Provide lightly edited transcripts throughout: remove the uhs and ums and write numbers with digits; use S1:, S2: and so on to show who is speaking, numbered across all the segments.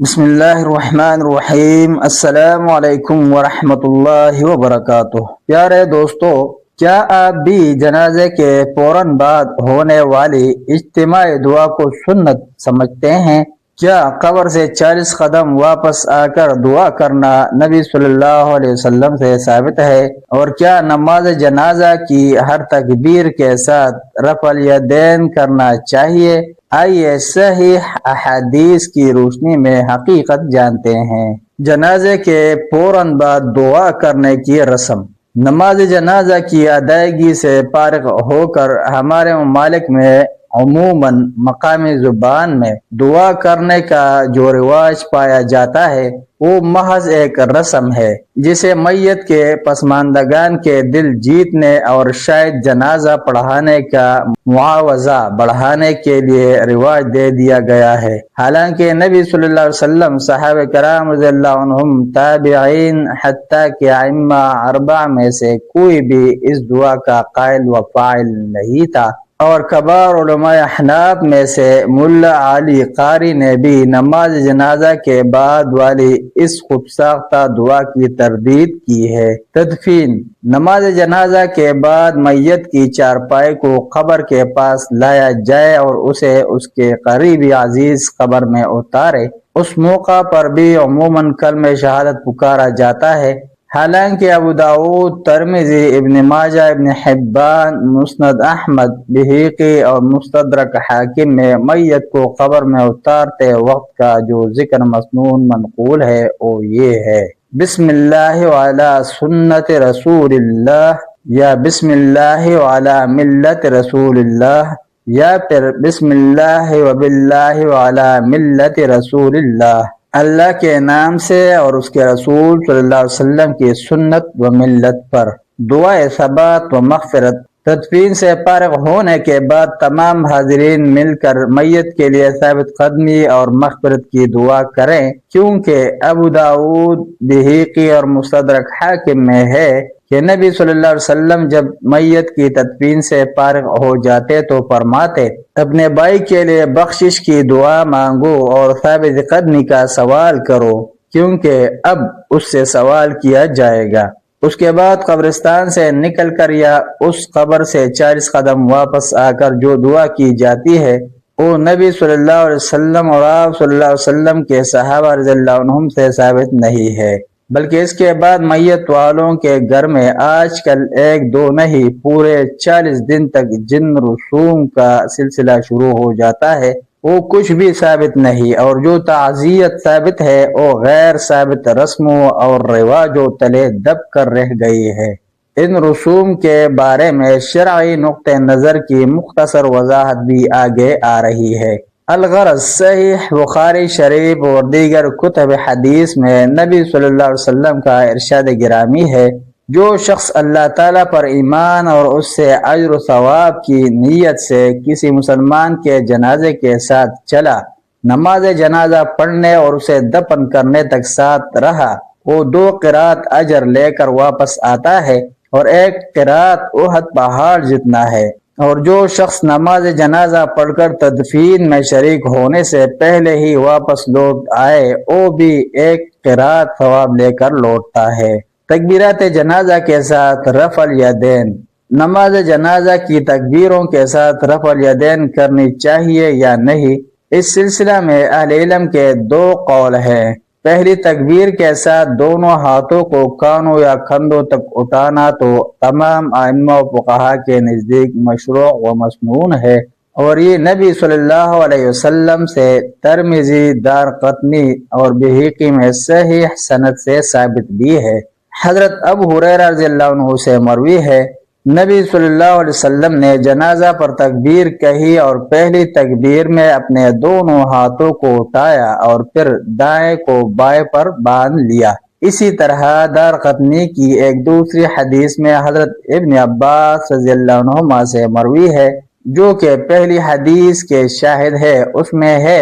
S1: بسم اللہ الرحمن الرحیم۔ السلام علیکم ورحمۃ اللہ وبرکاتہ۔ پیارے دوستو، کیا آپ بھی جنازے کے فوراً بعد ہونے والی اجتماعی دعا کو سنت سمجھتے ہیں؟ کیا قبر سے 40 قدم واپس آ کر دعا کرنا نبی صلی اللہ علیہ وسلم سے ثابت ہے؟ اور کیا نماز جنازہ کی ہر تکبیر کے ساتھ رفع الیدین کرنا چاہیے؟ آئیے صحیح احادیث کی روشنی میں حقیقت جانتے ہیں۔ جنازے کے فوراً بعد دعا کرنے کی رسم۔ نماز جنازہ کی ادائیگی سے فارغ ہو کر ہمارے ممالک میں عموماً مقامی زبان میں دعا کرنے کا جو رواج پایا جاتا ہے وہ محض ایک رسم ہے جسے میت کے پسماندگان کے دل جیتنے اور شاید جنازہ پڑھانے کا معاوضہ بڑھانے کے لیے رواج دے دیا گیا ہے۔ حالانکہ نبی صلی اللہ علیہ وسلم، صحابہ کرام رضی اللہ عنہم، تابعین حتیٰ کہ ائمہ اربعہ میں سے کوئی بھی اس دعا کا قائل و فاعل نہیں تھا، اور کبار علماء احناف میں سے ملا علی قاری نے بھی نماز جنازہ کے بعد والی اس خوب ساختہ دعا کی تردید کی ہے۔ تدفین۔ نماز جنازہ کے بعد میت کی چارپائی کو قبر کے پاس لایا جائے اور اسے اس کے قریبی عزیز قبر میں اتارے۔ اس موقع پر بھی عموماً کلمہ شہادت پکارا جاتا ہے۔ حالانکہ ابو داؤد، ترمذی، ابن ماجہ، ابن حبان، مسند احمد، بہقی اور مستدرک حاکم میں میت کو قبر میں اتارتے وقت کا جو ذکر مسنون منقول ہے وہ یہ ہے: بسم اللہ وعلی سنت رسول اللہ، یا بسم اللہ وعلی ملت رسول اللہ، یا پھر بسم اللہ وباللہ وعلی ملت رسول اللہ، اللہ کے نام سے اور اس کے رسول صلی اللہ علیہ وسلم کی سنت و ملت پر۔ دعائے ثبات و مغفرت۔ تدفین سے فارغ ہونے کے بعد تمام حاضرین مل کر میت کے لیے ثابت قدمی اور مغفرت کی دعا کریں، کیونکہ ابو داؤد، بہقی اور مستدرک حاکم میں ہے کہ نبی صلی اللہ علیہ وسلم جب میت کی تدفین سے فارغ ہو جاتے تو فرماتے: اپنے بھائی کے لیے بخشش کی دعا مانگو اور ثابت قدمی کا سوال کرو، کیونکہ اب اس سے سوال کیا جائے گا۔ اس کے بعد قبرستان سے نکل کر یا اس قبر سے 40 قدم واپس آ کر جو دعا کی جاتی ہے وہ نبی صلی اللہ علیہ وسلم اور آپ صلی اللہ علیہ وسلم کے صحابہ رضی اللہ عنہم سے ثابت نہیں ہے، بلکہ اس کے بعد میت والوں کے گھر میں آج کل ایک دو نہیں پورے 40 دن تک جن رسوم کا سلسلہ شروع ہو جاتا ہے وہ کچھ بھی ثابت نہیں، اور جو تعزیت ثابت ہے وہ غیر ثابت رسموں اور رواجوں تلے دب کر رہ گئی ہے۔ ان رسوم کے بارے میں شرعی نقطہ نظر کی مختصر وضاحت بھی آگے آ رہی ہے۔ الغرض، صحیح بخاری شریف اور دیگر کتب حدیث میں نبی صلی اللہ علیہ وسلم کا ارشاد گرامی ہے: جو شخص اللہ تعالیٰ پر ایمان اور اس سے اجر و ثواب کی نیت سے کسی مسلمان کے جنازے کے ساتھ چلا، نماز جنازہ پڑھنے اور اسے دفن کرنے تک ساتھ رہا، وہ 2 قرات اجر لے کر واپس آتا ہے اور 1 قرات احد پہاڑ جتنا ہے۔ اور جو شخص نماز جنازہ پڑھ کر تدفین میں شریک ہونے سے پہلے ہی واپس لوٹ آئے وہ بھی 1 قرات ثواب لے کر لوٹتا ہے۔ تکبیرات جنازہ کے ساتھ رفع الیدین۔ نماز جنازہ کی تکبیروں کے ساتھ رفع الیدین کرنی چاہیے یا نہیں، اس سلسلہ میں اہل علم کے 2 قول ہیں۔ پہلی تکبیر کے ساتھ دونوں ہاتھوں کو کانوں یا کندھوں تک اٹھانا تو تمام ائمہ و فقہا کے نزدیک مشروع و مسنون ہے، اور یہ نبی صلی اللہ علیہ وسلم سے ترمذی، دارقطنی اور بہقی میں صحیح سند سے ثابت بھی ہے۔ حضرت ابو ہریرہ رضی اللہ عنہ سے مروی ہے، نبی صلی اللہ علیہ وسلم نے جنازہ پر تکبیر کہی اور پہلی تکبیر میں اپنے دونوں ہاتھوں کو اٹھایا اور پھر دائیں کو بائیں پر باندھ لیا۔ اسی طرح دارقطنی کی ایک دوسری حدیث میں حضرت ابن عباس رضی اللہ عنہما سے مروی ہے، جو کہ پہلی حدیث کے شاہد ہے۔ اس میں ہے: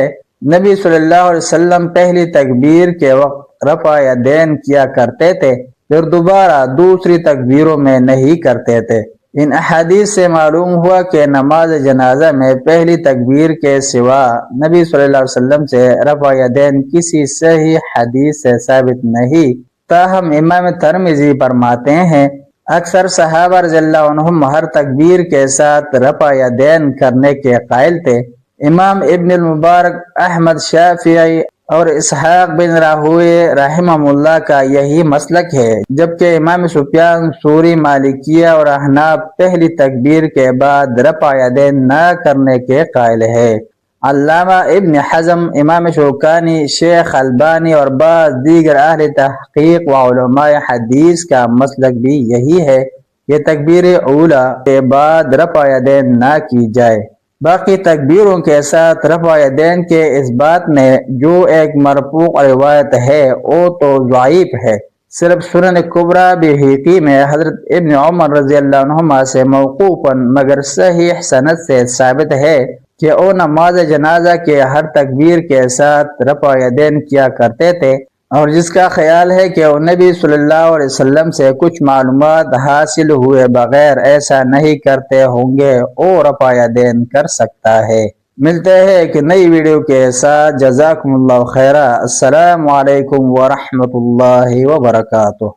S1: نبی صلی اللہ علیہ وسلم پہلی تکبیر کے وقت رفع یدین کیا کرتے تھے، پھر دوبارہ دوسری تکبیروں میں نہیں کرتے تھے۔ ان احادیث سے معلوم ہوا کہ نماز جنازہ میں پہلی تکبیر کے سوا نبی صلی اللہ علیہ وسلم سے رفع یدین کسی صحیح حدیث سے ثابت نہیں۔ تاہم امام ترمذی فرماتے ہیں اکثر صحابہ رضی اللہ عنہم ہر تکبیر کے ساتھ رفع یدین کرنے کے قائل تھے۔ امام ابن المبارک، احمد شافعی اور اسحاق بن راہوی رحمہ اللہ کا یہی مسلک ہے، جبکہ امام سفیان ثوری، مالکیہ اور احناف پہلی تکبیر کے بعد رفع یدین نہ کرنے کے قائل ہے۔ علامہ ابن حزم، امام شوکانی، شیخ البانی اور بعض دیگر اہل تحقیق و علماء حدیث کا مسلک بھی یہی ہے کہ تکبیر اولیٰ کے بعد رفع یدین نہ کی جائے۔ باقی تکبیروں کے ساتھ رفع یدین کے اس بات میں جو ایک مرفوع روایت ہے وہ تو ضعیف ہے۔ صرف سنن کبریٰ بہقی میں حضرت ابن عمر رضی اللہ عنہما سے موقوفاً مگر صحیح سند سے ثابت ہے کہ وہ نماز جنازہ کے ہر تکبیر کے ساتھ رفع یدین کیا کرتے تھے، اور جس کا خیال ہے کہ وہ نبی صلی اللہ علیہ وسلم سے کچھ معلومات حاصل ہوئے بغیر ایسا نہیں کرتے ہوں گے، وہ رفع یدین کر سکتا ہے۔ ملتے ہیں ایک نئی ویڈیو کے ساتھ۔ جزاکم اللہ خیرہ۔ السلام علیکم ورحمۃ اللہ وبرکاتہ۔